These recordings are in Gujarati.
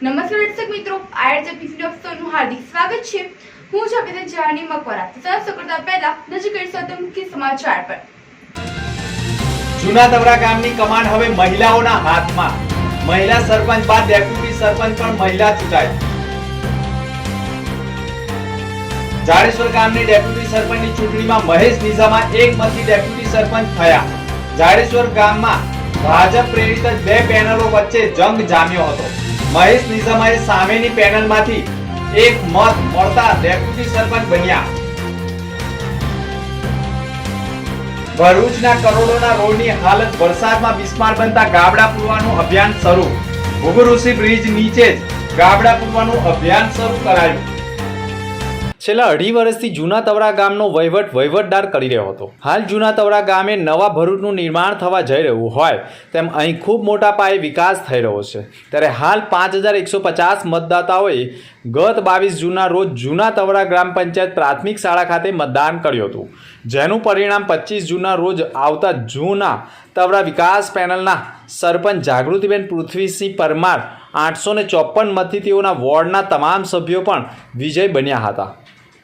નમસ્કાર દર્શક મિત્રો, આરજેપી ન્યૂઝનું હાર્દિક સ્વાગત છે। હું છું આપની જાની મકવારા। સૌ કરતા પહેલા નજર કરીશું મુખ્ય સમાચાર પર। જૂના તવરા ગામની કમાન હવે મહિલાઓના હાથમાં। મહિલા સરપંચ બાદ ડેપ્યુટી સરપંચ પણ મહિલા ચૂંટાઈ। જાડેશ્વર ગામની ડેપ્યુટી સરપંચની ચૂંટણીમાં મહેશ નિઝામા એક મતથી ડેપ્યુટી સરપંચ થયા। જાડેશ્વર ગામમાં ભાજપ પ્રેરિત બે પેનલો વચ્ચે જંગ જામ્યો હતો। મહેશ નિઝામાએ સામેની પેનલમાંથી એક મત મળતા ડેપ્યુટી સરપંચ બન્યા। ભરૂચના કરોડોના રોડની હાલત વરસાદમાં બિસ્માર બનતા ગાબડા પૂરવાનું અભિયાન શરૂ। ભૂગુરુસી બ્રિજ નીચે જ ગાબડા પૂરવાનું અભિયાન શરૂ કરાયું। છેલ્લા 2.5 વર્ષથી જૂના તવરા ગામનો વહીવટદાર કરી રહ્યો હતો। હાલ જૂના તવરા ગામે નવા ભરૂચનું નિર્માણ થવા જઈ રહ્યું હોય તેમ અહીં ખૂબ મોટા પાયે વિકાસ થઈ રહ્યો છે। ત્યારે હાલ 5150 મતદાતાઓએ ગત 22 જૂનના રોજ જૂના તવરા ગ્રામ પંચાયત પ્રાથમિક શાળા ખાતે મતદાન કર્યું હતું, જેનું પરિણામ 25 જૂનના રોજ આવતા જૂના તવરા વિકાસ પેનલના સરપંચ જાગૃતિબેન પૃથ્વીસિંહ પરમાર 854 મતથી તેઓના વોર્ડના તમામ સભ્યો પણ વિજય બન્યા હતા।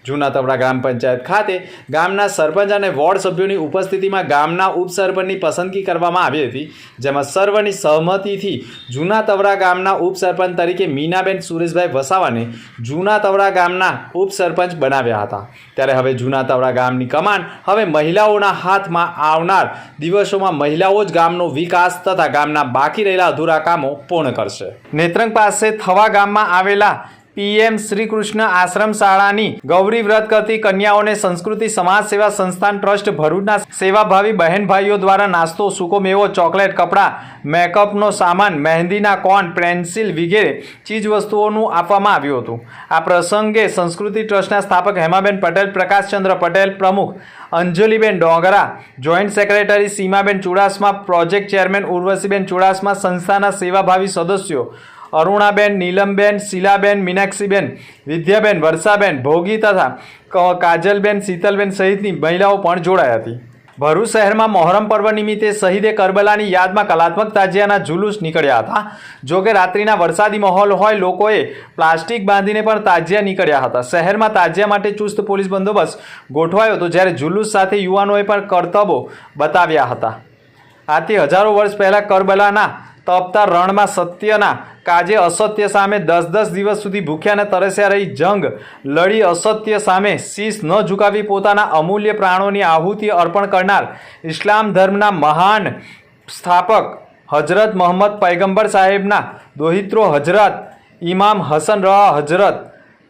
જૂના તવરા ગ્રામ પંચાયત ખાતે ગામના સરપંચ અને વોર્ડ સભ્યોની ઉપસ્થિતિમાં ગામના ઉપસરપંચની પસંદગી કરવામાં આવી હતી, જેમાં સર્વની સહમતિથી જૂના તવરા ગામના ઉપસરપંચ તરીકે મીનાબેન સુરેશભાઈ વસાવાને જૂના તવરા ગામના ઉપસરપંચ બનાવ્યા હતા। ત્યારે હવે જૂના તવરા ગામની કમાન હવે મહિલાઓના હાથમાં। આવનાર દિવસોમાં મહિલાઓ જ ગામનો વિકાસ તથા ગામના બાકી રહેલા અધૂરા કામો પૂર્ણ કરશે। નેત્રંગ પાસે થવા ગામમાં આવેલા PM શ્રી કૃષ્ણ આશ્રમ શાળાની ગૌરી વ્રત કરતી કન્યાઓને સંસ્કૃતિ સમાજ સેવા સંસ્થાન ટ્રસ્ટ ભરૂચના સેવાભાવી બહેન ભાઈઓ દ્વારા નાસ્તો, સૂકો મેવો, ચોકલેટ, કપડાં, મેકઅપનો સામાન, મહેંદીના કોન, પેન્સિલ વગેરે ચીજ વસ્તુઓનું આપવામાં આવ્યું હતું। આ પ્રસંગે સંસ્કૃતિ ટ્રસ્ટના સ્થાપક હેમાબેન પટેલ, પ્રકાશચંદ્ર પટેલ, પ્રમુખ Anjaliben ડોંગરા, joint secretary સીમાબેન Chudasama, project chairman ઉર્વશીબેન ચુડાસમા, સંસ્થાના સેવાભાવી સદસ્યો અરુણાબેન, નીલમબેન, શીલાબેન, મીનાક્ષીબેન, વિદ્યાબેન, વર્ષાબેન, ભોગી તથા કાજલબેન, શીતલબેન સહિતની મહિલાઓ પણ જોડાઈ હતી। ભરૂચ શહેરમાં મોહરમ પર્વ નિમિત્તે શહીદે કરબલાની યાદમાં કલાત્મક તાજિયાના જુલુસ નીકળ્યા હતા। જોકે રાત્રિના વરસાદી માહોલ હોય લોકોએ પ્લાસ્ટિક બાંધીને પણ તાજિયા નીકળ્યા હતા। શહેરમાં તાજિયા માટે ચુસ્ત પોલીસ બંદોબસ્ત ગોઠવાયો હતો, જ્યારે જુલુસ સાથે યુવાનોએ પણ કરતબો બતાવ્યા હતા। આથી હજારો વર્ષ પહેલા કરબલાના તપતા રણમાં સત્યના કાજે અસત્ય સામે 10 દિવસ સુધી ભૂખ્યા અને તરસ્યા રહી જંગ લડી અસત્ય સામે શીશ ન ઝુકાવી પોતાના અમૂલ્ય પ્રાણોની આહુતિ અર્પણ કરનાર ઇસ્લામ ધર્મના મહાન સ્થાપક હજરત મોહમ્મદ પૈગંબર સાહેબના દોહિત્રો હજરત ઇમામ હસન રહ, હજરત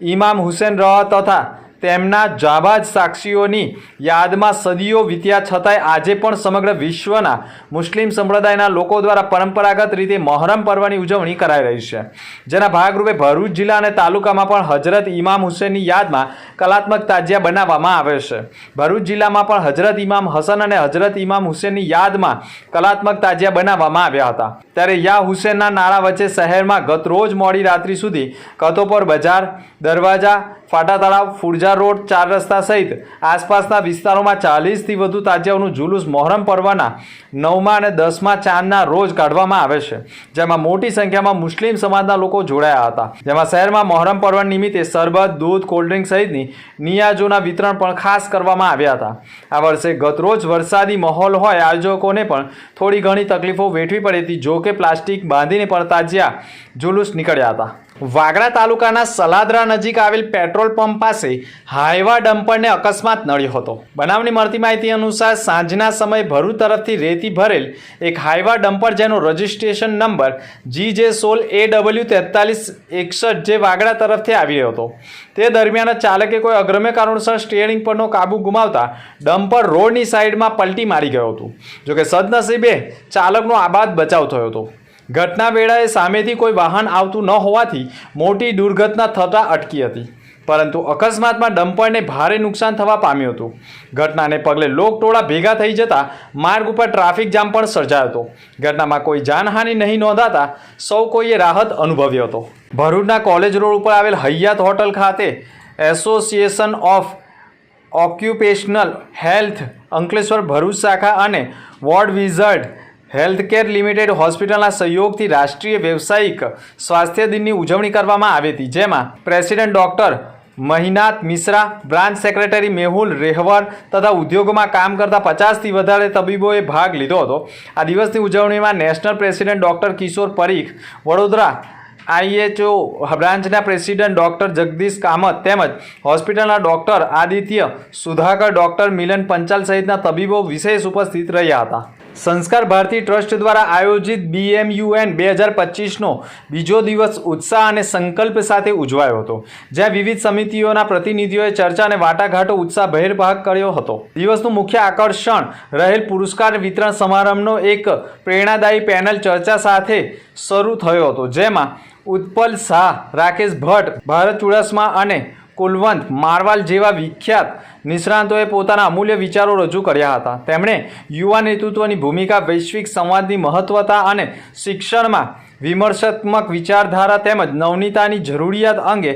ઇમામ હુસેન રહ તથા તેમના જાબાજ સાક્ષીઓની યાદમાં સદીઓ વીત્યા છતાંય આજે પણ સમગ્ર વિશ્વના મુસ્લિમ સંપ્રદાયના લોકો દ્વારા પરંપરાગત રીતે મોહરમ પર્વની ઉજવણી કરાઈ રહી છે, જેના ભાગરૂપે ભરૂચ જિલ્લા અને તાલુકામાં પણ હજરત ઇમામ હુસેનની યાદમાં કલાત્મક તાજિયા બનાવવામાં આવે છે। ભરૂચ જિલ્લામાં પણ હજરત ઇમામ હસન અને હજરત ઇમામ હુસેનની યાદમાં કલાત્મક તાજિયા બનાવવામાં આવ્યા હતા। ત્યારે યા હુસેનના નારા વચ્ચે શહેરમાં ગત રોજ મોડી રાત્રિ સુધી કતોપર બજાર, દરવાજા, ફાટા તળાવ, ફુરજા રોડ, 4 રસ્તા સહિત આસપાસના વિસ્તારોમાં 40થી વધુ તાજિયાઓનું જુલુસ મોહરમ પર્વના 9મા અને 10મા ચાંદના રોજ કાઢવામાં આવે છે, જેમાં મોટી સંખ્યામાં મુસ્લિમ સમાજના લોકો જોડાયા હતા। જેમાં શહેરમાં મોહરમ પર્વ નિમિત્તે શરબત, દૂધ, કોલ્ડ્રિંક સહિતની નિયાજોના વિતરણ પણ ખાસ કરવામાં આવ્યા હતા। આ વર્ષે ગતરોજ વરસાદી માહોલ હોય આયોજકોને પણ થોડી ઘણી તકલીફો વેઠવી પડી હતી, જો કે પ્લાસ્ટિક બાંધીને પણ તાજિયા જુલુસ નીકળ્યા હતા। વાગડા તાલુકાના સલાદરા નજીક આવેલ પેટ્રોલ પંપ પાસે હાઈવા ડમ્પરને અકસ્માત નડ્યો હતો। બનાવની મળતી માહિતી અનુસાર સાંજના સમયે ભરૂચ તરફથી રેતી ભરેલ એક હાઈવા ડમ્પર, જેનો રજિસ્ટ્રેશન નંબર GJ16AW4361 જે વાગડા તરફથી આવ્યો હતો, તે દરમિયાન ચાલકે કોઈ અગ્રમ્ય કારણોસર સ્ટીયરિંગ પરનો કાબુ ગુમાવતા ડમ્પર રોડની સાઈડમાં પલટી મારી ગયો હતો। જોકે સદનસીબે ચાલકનો આબાદ બચાવ થયો હતો। ઘટના વેળાએ સામેથી કોઈ વાહન આવતું ન હોવાથી મોટી દુર્ઘટના થતાં અટકી હતી, પરંતુ અકસ્માતમાં ડમ્પરને ભારે નુકસાન થવા પામ્યું હતું। ઘટનાને પગલે લોકટોળા ભેગા થઈ જતા માર્ગ ઉપર ટ્રાફિક જામ પણ સર્જાયો હતો। ઘટનામાં કોઈ જાનહાનિ નહીં નોંધાતા સૌ કોઈએ રાહત અનુભવ્યો હતો। ભરૂચના કોલેજ રોડ ઉપર આવેલ હૈયાત હોટલ ખાતે association of occupational health Ankleshwar Bharuch શાખા અને વોર્ડ વિઝર્ડ હેલ્થકેર લિમિટેડ હોસ્પિટલના સહયોગથી રાષ્ટ્રીય વ્યવસાયિક સ્વાસ્થ્ય દિનની ઉજવણી કરવામાં આવી હતી, જેમાં president doctor Mahinath Mishra, branch secretary Mehul Rehvar તથા ઉદ્યોગોમાં કામ કરતા 50થી વધારે તબીબોએ ભાગ લીધો હતો. આ દિવસની ઉજવણીમાં નેશનલ પ્રેસિડેન્ટ ડૉક્ટર કિશોર પરીખ, વડોદરા IHO બ્રાન્ચના પ્રેસિડેન્ટ ડૉક્ટર જગદીશ કામત તેમજ હોસ્પિટલના ડૉક્ટર આદિત્ય સુધાકર, ડૉક્ટર મિલન પંચાલ સહિતના તબીબો વિશેષ ઉપસ્થિત રહ્યા હતા. સંસ્કાર ભારતી ટ્રસ્ટ દ્વારા આયોજિત BMUN 2025નો બીજો દિવસ ઉત્સાહ અને સંકલ્પ સાથે ઉજવાયો હતો, જ્યાં વિવિધ સમિતિઓના પ્રતિનિધિઓએ ચર્ચા અને વાટાઘાટો ઉત્સાહભેર ભાગ કર્યો હતો. દિવસનું મુખ્ય આકર્ષણ રહેલ પુરસ્કાર વિતરણ સમારંભનો એક પ્રેરણાદાયી પેનલ ચર્ચા સાથે શરૂ થયો હતો, જેમાં ઉત્પલ શાહ, રાકેશ ભટ્ટ, ભારત ચુડાસમા અને કુલવંત મારવાલ જેવા વિખ્યાત નિષ્ણાતોએ પોતાના અમૂલ્ય વિચારો રજૂ કર્યા હતા. તેમણે યુવા નેતૃત્વની ભૂમિકા, વૈશ્વિક સંવાદની મહત્વતા અને શિક્ષણમાં વિમર્શાત્મક વિચારધારા તેમજ નવનીતાની જરૂરિયાત અંગે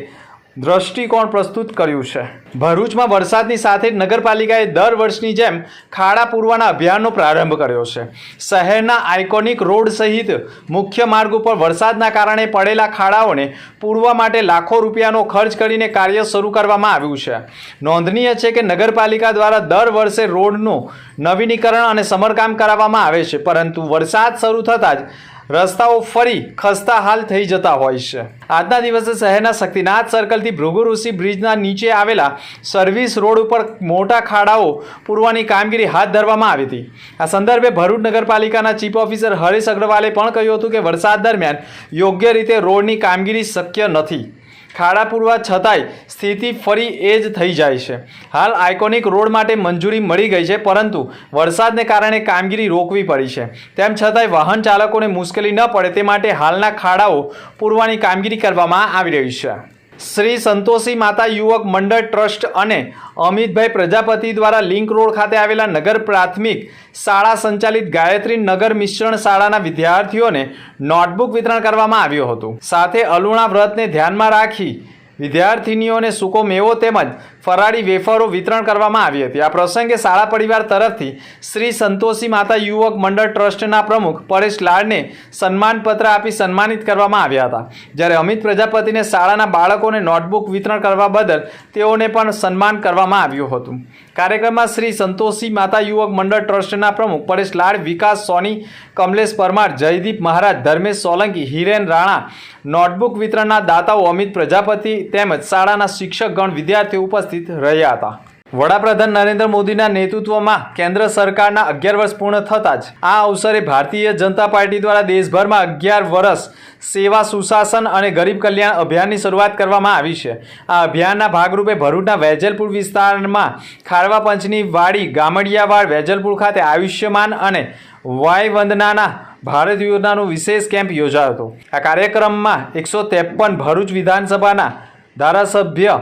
દ્રષ્ટિકોણ પ્રસ્તુત કર્યું છે. ભરૂચમાં વરસાદની સાથે જ નગરપાલિકાએ દર વર્ષની જેમ ખાડા પૂરવાના અભિયાનનો પ્રારંભ કર્યો છે. શહેરના આઇકોનિક રોડ સહિત મુખ્ય માર્ગ ઉપર વરસાદના કારણે પડેલા ખાડાઓને પૂરવા માટે લાખો રૂપિયાનો ખર્ચ કરીને કાર્ય શરૂ કરવામાં આવ્યું છે. નોંધનીય છે કે નગરપાલિકા દ્વારા દર વર્ષે રોડનું નવીનીકરણ અને સમારકામ કરાવવામાં આવે છે, પરંતુ વરસાદ શરૂ થતાં જ રસ્તાઓ ફરી ખસ્તા હાલ થઈ જતા હોય છે. આજના દિવસે શહેરના શક્તિનાથ સર્કલથી ભૃગુ ઋષિ બ્રિજના નીચે આવેલા સર્વિસ રોડ ઉપર મોટા ખાડાઓ પૂરવાની કામગીરી હાથ ધરવામાં આવી હતી. આ સંદર્ભે ભરૂચ નગરપાલિકાના ચીફ ઓફિસર હરેશ અગ્રવાલે પણ કહ્યું હતું કે વરસાદ દરમિયાન યોગ્ય રીતે રોડની કામગીરી શક્ય નથી. ખાડા પૂરવા છતાંય સ્થિતિ ફરી એ જ થઈ જાય છે. હાલ આઇકોનિક રોડ માટે મંજૂરી મળી ગઈ છે, પરંતુ વરસાદને કારણે કામગીરી રોકવી પડી છે. તેમ છતાંય વાહન ચાલકોને મુશ્કેલી ન પડે તે માટે હાલના ખાડાઓ પૂરવાની કામગીરી કરવામાં આવી રહી છે. શ્રી સંતોષી માતા યુવક મંડળ ટ્રસ્ટ અને અમિતભાઈ પ્રજાપતિ દ્વારા લિંક રોડ ખાતે આવેલા નગર પ્રાથમિક શાળા સંચાલિત ગાયત્રી નગર મિશ્રણ શાળાના વિદ્યાર્થીઓને નોટબુક વિતરણ કરવામાં આવ્યું હતું. સાથે અલુણા વ્રતને ધ્યાનમાં રાખી વિદ્યાર્થિનીઓને સૂકો મેવો તેમજ ફરાળી વેફરો વિતરણ કરવામાં આવી હતી. આ પ્રસંગે શાળા પરિવાર તરફથી શ્રી સંતોષી માતા યુવક મંડળ ટ્રસ્ટના પ્રમુખ પરેશ લાડને સન્માનપત્ર આપી સન્માનિત કરવામાં આવ્યા હતા, જ્યારે અમિત પ્રજાપતિને શાળાના બાળકોને નોટબુક વિતરણ કરવા બદલ તેઓને પણ સન્માન કરવામાં આવ્યું હતું. કાર્યક્રમમાં શ્રી સંતોષી માતા યુવક મંડળ ટ્રસ્ટના પ્રમુખ પરેશ લાડ, વિકાસ સોની, કમલેશ પરમાર, જયદીપ મહારાજ, ધર્મેશ સોલંકી, હિરેન રાણા, નોટબુક વિતરણના દાતાઓ અમિત પ્રજાપતિ તેમજ શાળાના શિક્ષકગણ, વિદ્યાર્થીઓ ઉપસ્થિત રહ્યા હતા. વડાપ્રધાન નરેન્દ્ર મોદીના નેતૃત્વમાં કેન્દ્ર સરકારના 11 વર્ષ પૂર્ણ થતાં જ આ અવસરે ભારતીય જનતા પાર્ટી દ્વારા દેશભરમાં 11 વર્ષ સેવા, સુશાસન અને ગરીબ કલ્યાણ અભિયાનની શરૂઆત કરવામાં આવી છે. આ અભિયાનના ભાગરૂપે ભરૂચના વેજલપુર વિસ્તારમાં ખારવા પંચની વાડી, ગામડિયાવાડ, વેજલપુર ખાતે આયુષ્યમાન અને વાય વંદનાના ભારત યોજનાનો વિશેષ કેમ્પ યોજાયો હતો. આ કાર્યક્રમમાં 153 ભરૂચ વિધાનસભાના ધારાસભ્ય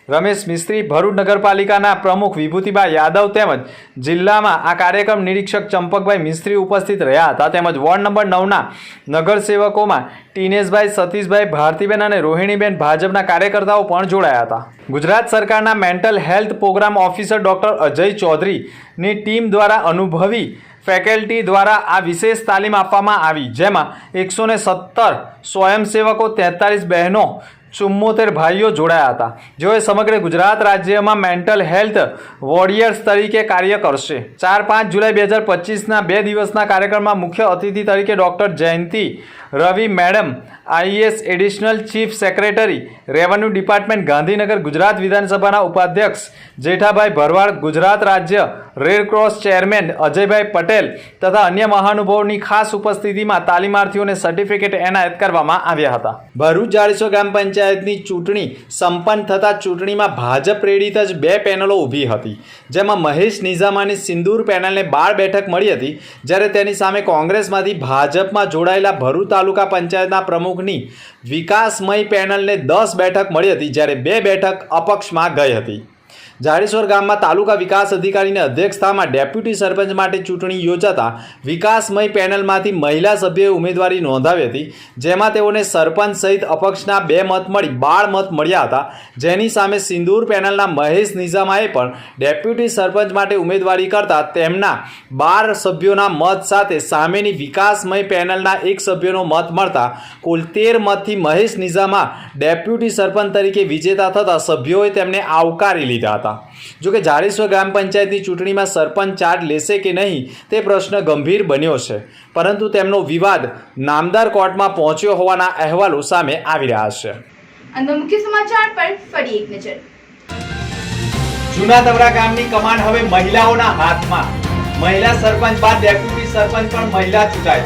રમેશ મિસ્ત્રી, ભરૂચ નગરપાલિકાના પ્રમુખ વિભૂતિબા યાદવ તેમજ જિલ્લામાં આ કાર્યક્રમ નિરીક્ષક ચંપકભાઈ મિસ્ત્રી ઉપસ્થિત રહ્યા હતા. તેમજ વોર્ડ નંબર 9ના નગરસેવકોમાં ટીનેશભાઈ, સતીશભાઈ, ભારતીબેન અને રોહિણીબેન ભાજપના કાર્યકર્તાઓ પણ જોડાયા હતા. ગુજરાત સરકારના mental health programme officer doctor Ajay ચૌધરીની ટીમ દ્વારા અનુભવી ફેકલ્ટી દ્વારા આ વિશેષ તાલીમ આપવામાં આવી, જેમાં 117 સ્વયંસેવકો, 43 બહેનો, 74 ભાઈઓ જોડાયા હતા, જેઓએ સમગ્ર ગુજરાત રાજ્યમાં મેન્ટલ હેલ્થ વોરિયર્સ તરીકે કાર્ય કરશે. 4-5 જુલાઈ 2025ના 2 દિવસના કાર્યક્રમમાં મુખ્ય અતિથિ તરીકે doctor Jayanti Ravi madam, IAS additional chief secretary, revenue department, Gandhinagar, Gujarat વિધાનસભાના ઉપાધ્યક્ષ જેઠાભાઈ ભરવાડ, ગુજરાત રાજ્ય રેડક્રોસ ચેરમેન અજયભાઈ પટેલ તથા અન્ય મહાનુભાવોની ખાસ ઉપસ્થિતિમાં તાલીમાર્થીઓને સર્ટિફિકેટ એનાયત કરવામાં આવ્યા હતા. ભરૂચ જાડેશ્વર ગ્રામ પંચાયતની ચૂંટણી સંપન્ન થતાં ચૂંટણીમાં ભાજપ પ્રેરિત જ 2 પેનલો ઊભી હતી, જેમાં મહેશ નિઝામાની સિંદૂર પેનલને 12 બેઠક મળી હતી, જ્યારે તેની સામે કોંગ્રેસમાંથી ભાજપમાં જોડાયેલા ભરૂચ તાલુકા પંચાયતના પ્રમુખની વિકાસમય પેનલને 10 બેઠક મળી હતી, જ્યારે 2 બેઠક અપક્ષમાં ગઈ હતી. જાડેશ્વર ગામમાં તાલુકા વિકાસ અધિકારીની અધ્યક્ષતામાં ડેપ્યુટી સરપંચ માટે ચૂંટણી યોજાતા વિકાસમય પેનલમાંથી મહિલા સભ્યોએ ઉમેદવારી નોંધાવી હતી, જેમાં તેઓને સરપંચ સહિત અપક્ષના 2 મત મળી 12 મત મળ્યા હતા, જેની સામે સિંદૂર પેનલના મહેશ નિઝામાએ પણ ડેપ્યુટી સરપંચ માટે ઉમેદવારી કરતા તેમના 12 સભ્યોના મત સાથે સામેની વિકાસમય પેનલના 1 સભ્યનો મત મળતા કુલ 13 મતથી મહેશ નિઝામા ડેપ્યુટી સરપંચ તરીકે વિજેતા થતા સભ્યોએ તેમને આવકારી લીધા હતા। જોકે જાડેશ્વર ગ્રામ પંચાયતની ચૂંટણીમાં સરપંચ ચાર્જ લેશે કે નહીં તે પ્રશ્ન ગંભીર બન્યો છે, પરંતુ તેમનો વિવાદ નામદાર કોર્ટમાં પહોંચ્યો હોવાના અહેવાલો સામે આવી રહ્યા છે। અંદરના મુખ્ય સમાચાર પર ફરી એક નજર। જૂના તવરા ગામની કમાન હવે મહિલાઓના હાથમાં। મહિલા સરપંચ બાદ ડેપ્યુટી સરપંચ પણ મહિલા ચૂંટાઈ।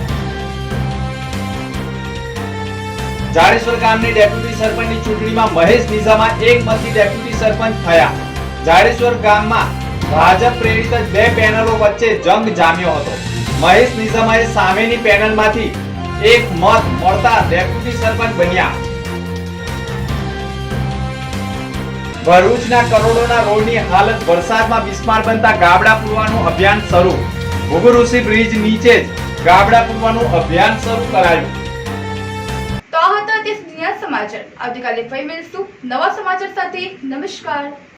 જાડેશ્વર ગામની ડેપ્યુટી સરપંચની ચૂંટણીમાં મહેશ નિઝામા 1 મતથી ડેપ્યુટી સરપંચ થયા। જાડેશ્વર ગામમાં ભાજપ પ્રેરિત 2 પેનલો વચ્ચે જંગ જામ્યો હતો। મહેશ નિઝામાએ સામેની પેનલમાંથી 1 મત મળતા ડેપ્યુટી સરપંચ બન્યા। ભરૂચના કરોડોના રોડની હાલત વરસાદમાં બિસ્માર બનતા ગાબડા પૂરવાનું અભિયાન શરૂ। ભોગુરુસી બ્રિજ નીચે જ ગાબડા પૂરવાનું અભિયાન શરૂ કરાયું। તો આ હતા તે સમાચાર। આવતીકાલે ફરી મળીશું નવા સમાચાર સાથે। નમસ્કાર।